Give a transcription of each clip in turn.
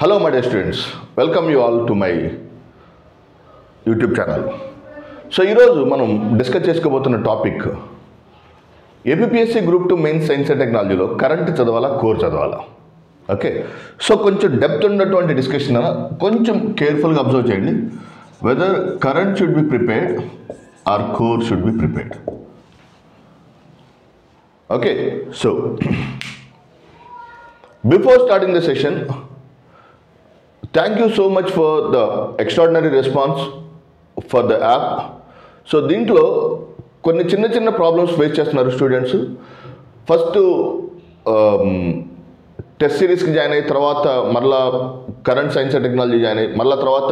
Hello my dear students, welcome you all to my YouTube channel. So ఈరోజు మనం discuss చేసుకోబోతున్న topic APSC group 2 main science and టెక్నాలజీలో current చదవాలా core చదవాలా. Okay, so కొంచెం depth ఉన్నటువంటి డిస్కషన్ కొంచెం కేర్ఫుల్గా అబ్జర్వ్ చేయండి. Whether current should be prepared or core should be prepared. Okay, so before starting the session, thank you so much for the extraordinary response for the app. So దీంట్లో కొన్ని చిన్న problems face చేస్తున్నారు students. First test సిరీస్కి join అయిన తర్వాత మళ్ళీ current science and technology join అయ్యి మళ్ళీ తర్వాత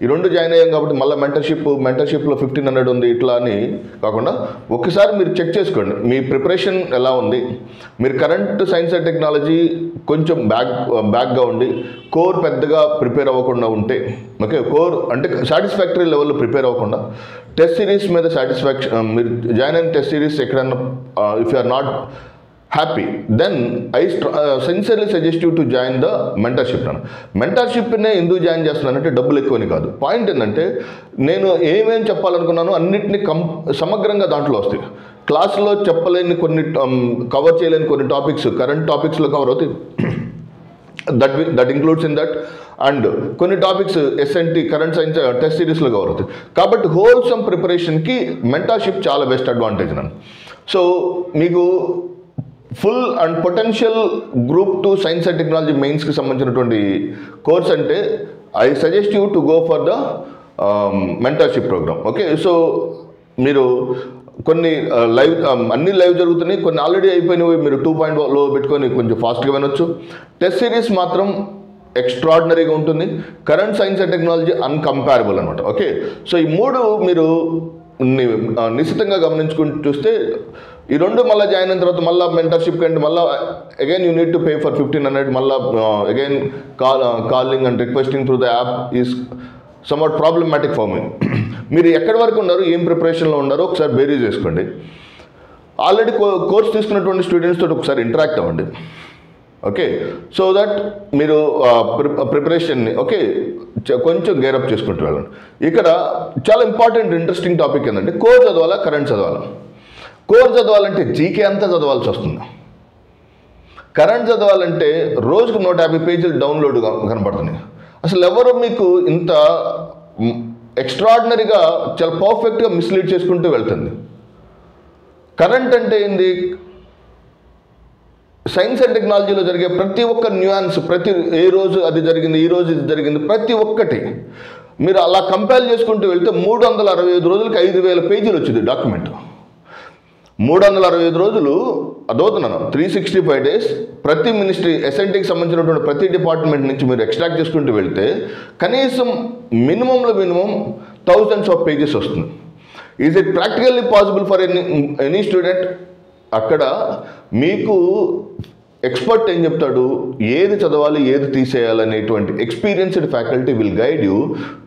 ఈ రెండు జాయిన్ అయ్యాం కాబట్టి మళ్ళీ మెంటర్షిప్లో 1500 ఉంది ఇట్లా అని కాకుండా ఒకసారి మీరు చెక్ చేసుకోండి మీ ప్రిపరేషన్ ఎలా ఉంది. మీరు కరెంట్ సైన్స్ అండ్ టెక్నాలజీ కొంచెం బ్యాక్గా ఉండి కోర్ పెద్దగా ప్రిపేర్ అవ్వకుండా ఉంటే, ఓకే, కోర్ అంటే సాటిస్ఫాక్టరీ లెవెల్లో ప్రిపేర్ అవ్వకుండా టెస్ట్ సిరీస్ మీద మీరు జాయిన్ అయిన టెస్ట్ సిరీస్ ఎక్కడన్నా if you are not happy, then I sincerely suggest you to join the mentorship. మెంటర్షిప్నే ఎందుకు జాయిన్ చేస్తున్నానంటే డబ్బులు ఎక్కువని కాదు. పాయింట్ ఏంటంటే నేను ఏమేం చెప్పాలనుకున్నానో అన్నింటినీ సమగ్రంగా దాంట్లో వస్తాయి. క్లాస్లో చెప్పలేని కొన్ని కవర్ చేయలేని కొన్ని టాపిక్స్ కరెంట్ టాపిక్స్లో కవర్ అవుతాయి. That includes in that. And కొన్ని topics SNT current science test సిరీస్లో కవర్ అవుతాయి. కాబట్టి హోల్సమ్ ప్రిపరేషన్కి మెంటర్షిప్ చాలా బెస్ట్ అడ్వాంటేజ్ నన్ను. సో మీకు full and potential group 2 science and technology మెయిన్స్కి సంబంధించినటువంటి కోర్స్ అంటే I suggest you to go for the mentorship program. Okay, so మీరు కొన్ని అన్ని లైవ్ జరుగుతున్నాయి, కొన్ని ఆల్రెడీ అయిపోయినవి మీరు 2.0 పెట్టుకొని కొంచెం ఫాస్ట్గా వినొచ్చు. టెస్ట్ సిరీస్ మాత్రం ఎక్స్ట్రాడినరీగా ఉంటుంది. Current science and technology uncomparable అనమాట. ఓకే, సో ఈ మూడు మీరు నిశ్చితంగా గమనించుకుంటూ చూస్తే ఈ రెండు మళ్ళీ జాయిన్ అయిన తర్వాత మళ్ళీ మెంటర్షిప్ కంటే మళ్ళీ again you need to pay for 1500. మళ్ళీ again calling and requesting through the app is somewhat problematic for me. మీరు ఎక్కడి వరకు ఉన్నారు, ఏం ప్రిపరేషన్లో ఉన్నారో ఒకసారి బేరీ చేసుకోండి. ఆల్రెడీ కోర్స్ తీసుకున్నటువంటి స్టూడెంట్స్ తోటి ఒకసారి ఇంటరాక్ట్ అవ్వండి. ఓకే, సో దట్ మీరు ప్రిపరేషన్ని ఓకే కొంచెం గేరప్ చేసుకుంటూ వెళ్ళండి. ఇక్కడ చాలా ఇంపార్టెంట్ ఇంట్రెస్టింగ్ టాపిక్ ఏంటంటే కోర్ చదవాలా కరెంట్ చదవాలా. కోర్ చదవాలంటే జీకే అంతా చదవాల్సి వస్తుంది. కరెంట్ చదవాలంటే రోజుకు 150 పేజీలు డౌన్లోడ్ కనపడుతున్నాయి. అసలు ఎవరు మీకు ఇంత ఎక్స్ట్రాడినరీగా చాలా పర్ఫెక్ట్గా మిస్లీడ్ చేసుకుంటూ వెళ్తుంది. కరెంట్ అంటే ఏంది, సైన్స్ అండ్ టెక్నాలజీలో జరిగే ప్రతి ఒక్క న్యూయాన్స్, ఏ రోజు అది జరిగింది, ఈ రోజు ఇది జరిగింది, ప్రతి ఒక్కటి మీరు అలా కంపేర్ చేసుకుంటూ వెళ్తే 365 రోజులకి 5000 పేజీలు వచ్చింది డాక్యుమెంట్. 365 రోజులు అదవుతున్నాను 365 డేస్ ప్రతి మినిస్ట్రీ ఎస్ఎన్టీకి సంబంధించినటువంటి ప్రతి డిపార్ట్మెంట్ నుంచి మీరు ఎక్స్ట్రాక్ట్ చేసుకుంటూ వెళ్తే కనీసం మినిమంలో మినిమం థౌజండ్స్ ఆఫ్ పేజెస్ వస్తుంది. Is it practically possible for any student? అక్కడ మీకు ఎక్స్పర్ట్ ఏం చెప్తాడు, ఏది చదవాలి ఏది తీసేయాలనేటువంటి experienced faculty will guide you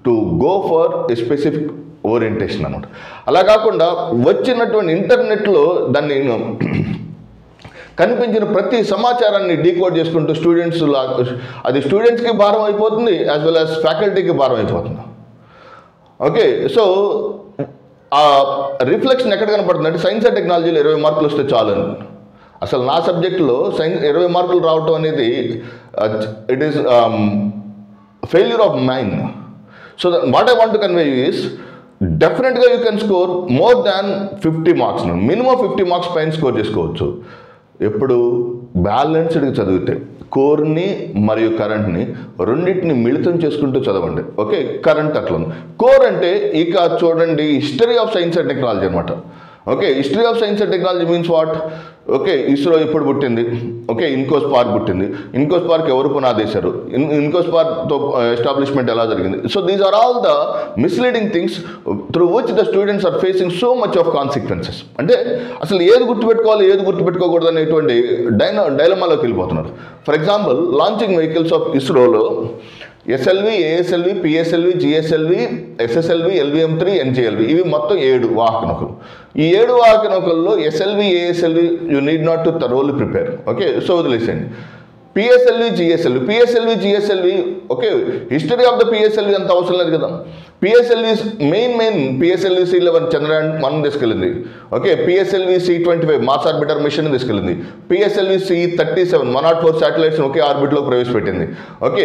to go for a specific orientation అనమాట. అలా కాకుండా వచ్చినటువంటి ఇంటర్నెట్లో దాన్ని కనిపించిన ప్రతి సమాచారాన్ని డీకోడ్ చేసుకుంటూ అది స్టూడెంట్స్కి భారం అయిపోతుంది, యాజ్ వెల్ యాజ్ ఫ్యాకల్టీకి భారం అయిపోతుంది. ఓకే, సో ఆ రిఫ్లెక్షన్ ఎక్కడ కనపడుతుంది అంటే సైన్స్ అండ్ టెక్నాలజీలో 20 మార్కులు వస్తే చాలు అని. అసలు నా సబ్జెక్టులో 20 మార్కులు రావటం అనేది it is failure of mind. So what I want to convey is డెఫినెట్గా you can score more than 50 marks. Minimum 50 marks పైన స్కోర్ చేసుకోవచ్చు. ఎప్పుడు బ్యాలెన్స్డ్గా చదివితే కోర్ని మరియు కరెంట్ని రెండింటిని మిళితం చేసుకుంటూ చదవండి. ఓకే, కరెంట్ అట్లా ఉంది. కోర్ అంటే ఇక చూడండి history of science and technology అనమాట. Okay, history of science and technology means what? Okay, ISRO ఎప్పుడు పుట్టింది, ఓకే, ఇన్కో స్పార్క్ పుట్టింది, ఇన్కో స్పార్క్ ఎవరు పునాదేశారు, ఇన్కో స్పార్క్తో ఎస్టాబ్లిష్మెంట్ ఎలా జరిగింది. So these are all the misleading things through which the students are facing so much of consequences. అంటే అసలు ఏది గుర్తుపెట్టుకోవాలి ఏది గుర్తుపెట్టుకోకూడదు అనేటువంటి డైలమాలోకి వెళ్ళిపోతున్నారు. For example launching vehicles of ఇస్రోలో SLV, ASLV, PSLV, GSLV, SSLV, LVM three, NGLV ఇవి మొత్తం 7 వాహక నౌకలు. ఈ 7 వాహక నౌకల్లో SLV, ASLV you need not to thoroughly prepare. Okay, so వదిలేసేయండి. PSLV okay, history of the PSLV అంత అవసరం లేదు కదా. PSLV main PSLV C11 Chandrayaan 1 తీసుకెళ్ళింది. Okay, PSLV C25 Mars orbiter mission తీసుకెళ్ళింది. పిఎస్ఎల్వి C37 104 శాటిలైట్స్ ఒకే ఆర్బిట్లో ప్రవేశపెట్టింది. ఓకే,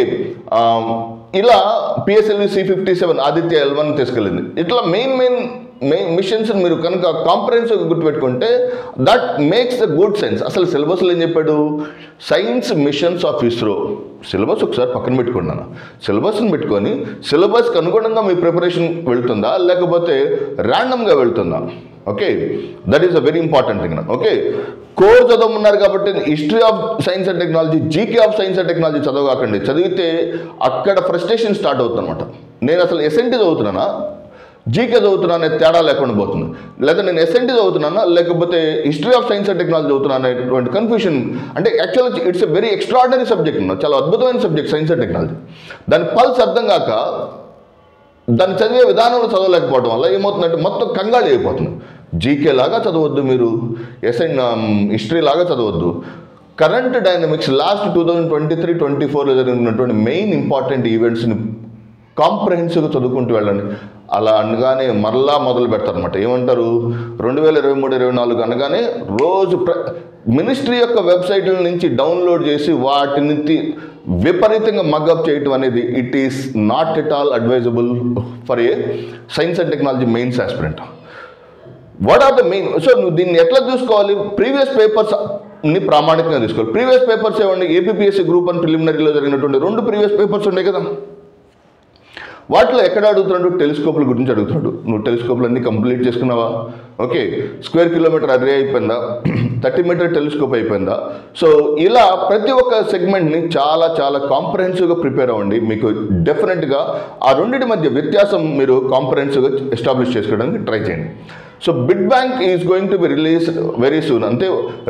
ఇలా పిఎస్ఎల్వి C57 ఆదిత్య L1 తీసుకెళ్ళింది. ఇట్లా మెయిన్ మిషన్స్ మీరు కనుక కాంప్రహెన్సివ్గా గుర్తుపెట్టుకుంటే that makes the good sense. అసలు సిలబస్లో ఏం చెప్పాడు? Science missions of ISRO. Syllabus ఒకసారి పక్కన పెట్టుకున్నాను. సిలబస్ని పెట్టుకొని సిలబస్కి అనుగుణంగా మీ ప్రిపరేషన్ వెళ్తుందా లేకపోతే ర్యాండమ్గా వెళ్తుందా? Okay, that is a very important thing. Okay, core చదవమన్నారు కాబట్టి history of science and technology, GK of science and technology చదవకండి. చదివితే అక్కడ ఫ్రస్ట్రేషన్ స్టార్ట్ అవుతుంది అనమాట. నేను అసలు ఎస్ఎన్టీ చదువుతున్నానా జీకే చదువుతున్నా అనే తేడా లేకుండా పోతుంది. లేదా నేను ఎస్ఎన్టీ చదువుతున్నానా లేకపోతే history of science and technology చదువుతున్నా అనేటువంటి కన్ఫ్యూషన్. అంటే actually it's a very extraordinary subject, చాలా అద్భుతమైన సబ్జెక్ట్ సైన్స్ అండ్ టెక్నాలజీ. దాని పల్స్ అర్థం కాక దాన్ని చదివే విధానంలో చదవలేకపోవడం వల్ల ఏమవుతుందంటే మొత్తం కంగాళి అయిపోతుంది. జీకే లాగా చదవద్దు మీరు, హిస్టరీ లాగా చదవద్దు. కరెంట్ డైనమిక్స్ లాస్ట్ 2023-24లో జరిగినటువంటి మెయిన్ ఇంపార్టెంట్ ఈవెంట్స్ని కాంప్రహెన్సివ్గా చదువుకుంటూ వెళ్ళండి. అలా అనగానే మరలా మొదలు పెడతారనమాట. ఏమంటారు? 2023-24 అనగానే రోజు మినిస్ట్రీ యొక్క వెబ్సైట్ల నుంచి డౌన్లోడ్ చేసి వాటిని విపరీతంగా మగ్అప్ చేయటం అనేది it is not at all advisable for a science and technology mains aspirant. What are the main? So నువ్వు దీన్ని ఎట్లా చూసుకోవాలి? ప్రీవియస్ పేపర్స్ని ప్రామాణికంగా తీసుకోవాలి. ప్రీవియస్ పేపర్స్ ఏమండి? ఏపీపీఎస్సీ గ్రూప్ అండ్ ప్రిలిమినరీలో జరిగినటువంటి 2 ప్రీవియస్ పేపర్స్ ఉన్నాయి కదా, వాటిలో ఎక్కడ అడుగుతున్నాడు? టెలిస్కోప్ల గురించి అడుగుతున్నాడు. నువ్వు టెలిస్కోప్లు అన్నీ కంప్లీట్ చేసుకున్నావా? ఓకే, స్క్వేర్ కిలోమీటర్ అర్రే అయిపోయిందా? 30 మీటర్ టెలిస్కోప్ అయిపోయిందా? సో ఇలా ప్రతి ఒక్క సెగ్మెంట్ని చాలా కాంప్రహెన్సివ్గా ప్రిపేర్ అవ్వండి. మీకు డెఫినెట్గా ఆ రెండింటి మధ్య వ్యత్యాసం మీరు కాంప్రహెన్సివ్గా ఎస్టాబ్లిష్ చేసుకోవడానికి ట్రై చేయండి. So bid bank is going to be release very soon. అంటే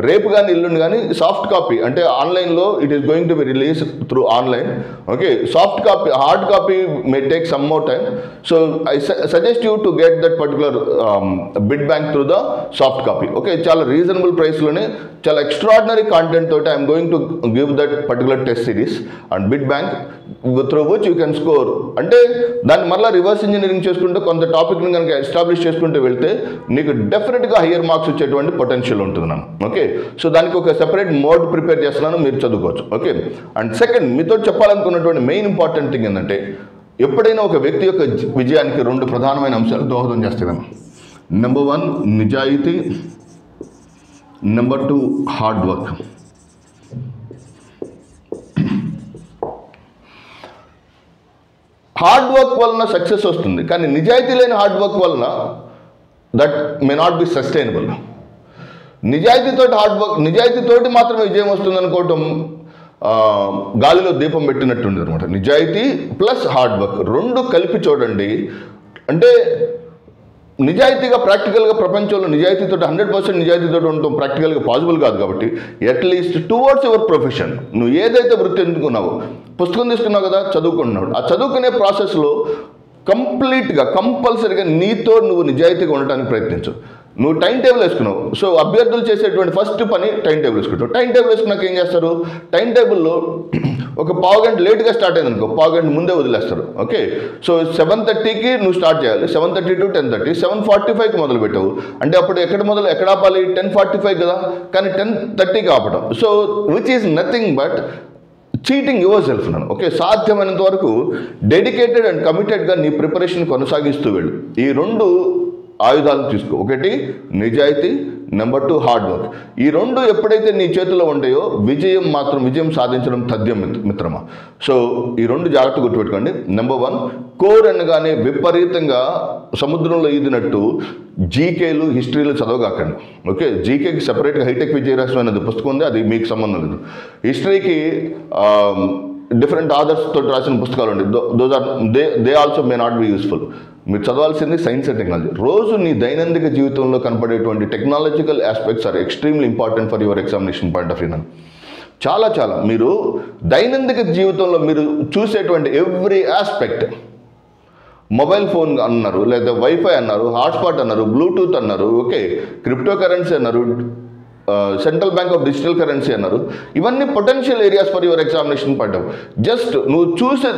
రేపు కానీ ఎల్లుండి కానీ సాఫ్ట్ కాపీ అంటే ఆన్లైన్లో it is going to be release through online. Okay, soft copy, hard copy may take some more time. So I suggest you to get that particular bid bank through the soft copy. Okay, చాలా reasonable ప్రైస్లోనే చాలా extraordinary content తోటి I'm going to give that particular test series and bid bank through which you can score. అంటే దాన్ని మళ్ళీ reverse engineering చేసుకుంటూ కొంత టాపిక్ని కనుక ఎస్టాబ్లిష్ చేసుకుంటూ వెళ్తే నీకు డెఫినెట్గా హయ్యర్ మార్క్స్ వచ్చేటువంటి పొటెన్షియల్ ఉంటుంది నాకు. ఓకే, సో దానికి ఒక సెపరేట్ మోడ్ ప్రిపేర్ చేస్తున్నాను, మీరు చదువుకోవచ్చు. ఓకే, అండ్ సెకండ్ మీతో చెప్పాలనుకున్నటువంటి మెయిన్ ఇంపార్టెంట్ థింగ్ ఏంటంటే ఎప్పుడైనా ఒక వ్యక్తి యొక్క విజయానికి 2 ప్రధానమైన అంశాలు దోహదం చేస్తాను. నెంబర్ 1 నిజాయితీ, number 2 hard work. Hard work వలన సక్సెస్ వస్తుంది, కానీ నిజాయితీ లేని హార్డ్ వర్క్ వలన that may not be sustainable. నిజాయితీతోటి మాత్రమే విజయం వస్తుంది అనుకోవటం గాలిలో దీపం పెట్టినట్టుంది అనమాట. నిజాయితీ ప్లస్ హార్డ్ వర్క్ 2 కలిపి చూడండి. అంటే నిజాయితీగా ప్రాక్టికల్గా ప్రపంచంలో నిజాయితీతో 100% నిజాయితీతో ఉండటం ప్రాక్టికల్గా పాసిబుల్ కాదు. కాబట్టి అట్లీస్ట్ టువర్డ్స్ యువర్ ప్రొఫెషన్ నువ్వు ఏదైతే వృత్తి ఎందుకున్నావో, పుస్తకం తీసుకున్నావు కదా, చదువుకుంటున్నావు, ఆ చదువుకునే ప్రాసెస్లో కంప్లీట్గా కంపల్సరీగా నీతో నువ్వు నిజాయితీగా ఉండడానికి ప్రయత్నించు. నువ్వు టైం టేబుల్ వేసుకున్నావు. సో అభ్యర్థులు చేసేటువంటి ఫస్ట్ పని టైం టేబుల్ వేసుకుంటావు. టైం టేబుల్ వేసుకున్నాక ఏం చేస్తారు? టైం టేబుల్లో ఒక పావు గంట లేట్గా స్టార్ట్ అయింది అనుకో, పావు గంట ముందే వదిలేస్తారు. ఓకే, సో 7:30కి నువ్వు స్టార్ట్ చేయాలి. 7:30 to 10:30, 7:45కి మొదలు పెట్టావు అంటే అప్పుడు ఎక్కడ ఆపాలి? 10:45 కదా, కానీ 10:30కి ఆపడం. So which is nothing but cheating your self. నన్ను ఓకే, సాధ్యమైనంత వరకు డెడికేటెడ్ అండ్ కమిటెడ్గా నీ ప్రిపరేషన్ కొనసాగిస్తూ వెళ్ళు. ఈ 2 ఆయుధాలను తీసుకో. ఒకటి నిజాయితీ, నెంబర్ 2 హార్డ్ వర్క్. ఈ 2 ఎప్పుడైతే నీ చేతిలో ఉంటాయో విజయం సాధించడం తథ్యం మిత్రమా. సో ఈ 2 జాగ్రత్త గుర్తుపెట్టుకోండి. నెంబర్ 1 కోర్ అనగానే విపరీతంగా సముద్రంలో ఈదినట్టు జీకేలు హిస్టరీలు చదవగాకండి. ఓకే, జీకేకి సెపరేట్గా హైటెక్ విజయరహస్యం అనేది పుస్తకం ఉంది, అది మీకు సంబంధం లేదు. హిస్టరీకి డిఫరెంట్ ఆథర్స్ తోటి రాసిన పుస్తకాలు ఉండి they also may not be useful. మీరు చదవాల్సింది సైన్స్ అండ్ టెక్నాలజీ. రోజు నీ దైనందిక జీవితంలో కనపడేటువంటి technological aspects are extremely important for your examination point of view. చాలా మీరు దైనందిక జీవితంలో మీరు చూసేటువంటి ఎవ్రీ ఆస్పెక్ట్, మొబైల్ ఫోన్ అన్నారు, లేదా వైఫై అన్నారు, హాట్స్పాట్ అన్నారు, బ్లూటూత్ అన్నారు, ఓకే, క్రిప్టో కరెన్సీ అన్నారు, central bank of digital currency అన్నారు. ఇవన్నీ potential areas for your examination point of. Just నువ్వు చూసే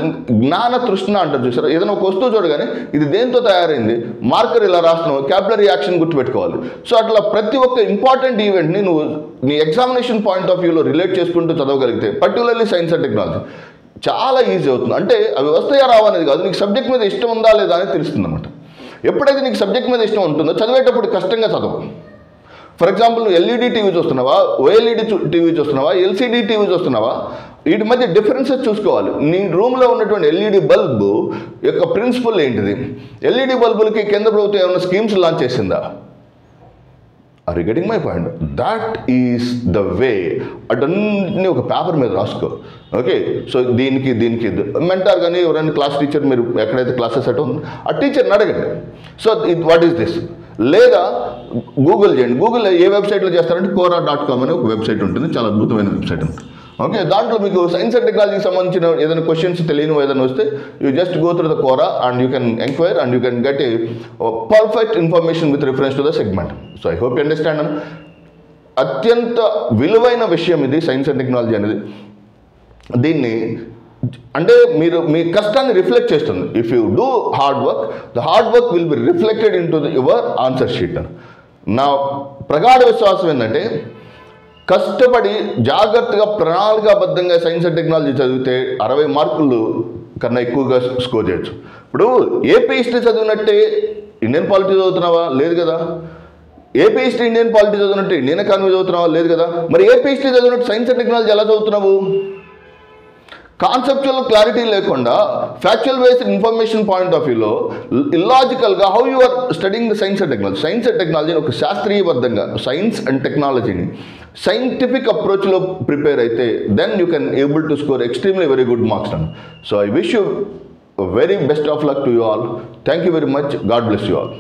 జ్ఞాన తృష్ణ అంటారు చూసారు, ఏదైనా ఒక వస్తువు చూడగానే ఇది దేంతో తయారైంది, మార్కర్ ఇలా రాస్తున్నావు, క్యాపిలరీ యాక్షన్ గుర్తుపెట్టుకోవాలి. సో అట్లా ప్రతి ఒక్క ఇంపార్టెంట్ ఈవెంట్ని నువ్వు నీ ఎగ్జామినేషన్ పాయింట్ ఆఫ్ వ్యూలో రిలేట్ చేసుకుంటూ చదవగలిగితే, పర్టికులర్లీ సైన్స్ అండ్ టెక్నాలజీ చాలా ఈజీ అవుతుంది. అంటే అవి వస్తాయా రావా అనేది కాదు, నీకు సబ్జెక్ట్ మీద ఇష్టం ఉందా లేదా అనేది తెలుస్తుంది అనమాట. ఎప్పుడైతే నీకు సబ్జెక్ట్ మీద ఇష్టం ఉంటుందో చదివేటప్పుడు కష్టంగా చదవు. ఫర్ ఎగ్జాంపుల్ నువ్వు ఎల్ఈడి టీవీ చూస్తున్నావా, ఓఎల్ఈడి టీవీ చూస్తున్నావా, ఎల్సీడీ టీవీ చూస్తున్నావా, వీటి మధ్య డిఫరెన్సెస్ చూసుకోవాలి. నీ రూమ్లో ఉన్నటువంటి ఎల్ఈడి బల్బు యొక్క ప్రిన్సిపల్ ఏంటిది, ఎల్ఈడి బల్బులకి కేంద్ర ప్రభుత్వం ఏమైనా స్కీమ్స్ లాంచ్ చేసిందా? Are you getting my point? That is the way. అటన్నీ ఒక పేపర్ మీద రాసుకో. ఓకే, సో దీనికి మెంటార్ కానీ ఎవరైనా క్లాస్ టీచర్, మీరు ఎక్కడైతే క్లాసెస్ అటు ఉందో ఆ టీచర్ని అడగండి. సో వాట్ ఈస్ దిస్, లేదా గూగుల్ చేయండి. గూగుల్ ఏ వెబ్సైట్లో చేస్తారంటే quora.com అనే ఒక వెబ్సైట్ ఉంటుంది, చాలా అద్భుతమైన వెబ్సైట్ ఉంటుంది. ఓకే, దాంట్లో మీకు సైన్స్ అండ్ టెక్నాలజీకి సంబంధించిన ఏదైనా క్వశ్చన్స్ తెలియని ఏదైనా వస్తే you just go through the Quora and you can enquire and you can get a perfect information with reference to the segment. So I hope you understand అన్న. అత్యంత విలువైన విషయం ఇది సైన్స్ అండ్ టెక్నాలజీ అనేది. దీన్ని అంటే మీరు మీ కష్టాన్ని రిఫ్లెక్ట్ చేస్తుంది. If you do hard work, the hard work will be reflected in to your answer sheet. నా ప్రగాఢ విశ్వాసం ఏంటంటే, కష్టపడి జాగ్రత్తగా ప్రణాళికాబద్ధంగా సైన్స్ అండ్ టెక్నాలజీ చదివితే 60 మార్కులు కన్నా ఎక్కువగా స్కోర్ చేయొచ్చు. ఇప్పుడు ఏపీ హిస్టరీ చదివినట్టే ఇండియన్ పాలిటీ చదువుతున్నావా? లేదు కదా. ఏపీ హిస్టరీ ఇండియన్ పాలిటీ చదివినట్టు ఇండియన్ ఎకానమీ చదువుతున్నావా? లేదు కదా. మరి ఏపీ హిస్టరీ చదివినట్టు సైన్స్ అండ్ టెక్నాలజీ ఎలా చదువుతున్నావు? కాన్సెప్చువల్ క్లారిటీ లేకుండా factual based information point of వ్యూలో ఇల్లాజికల్గా how you are studying the science and technology. Science and టెక్నాలజీని ఒక శాస్త్రీయబద్ధంగా సైన్స్ అండ్ టెక్నాలజీని సైంటిఫిక్ అప్రోచ్లో ప్రిపేర్ అయితే then you can able to score extremely very good marks అన్న. So I wish you very best of luck to you all. Thank you very much. God bless you all.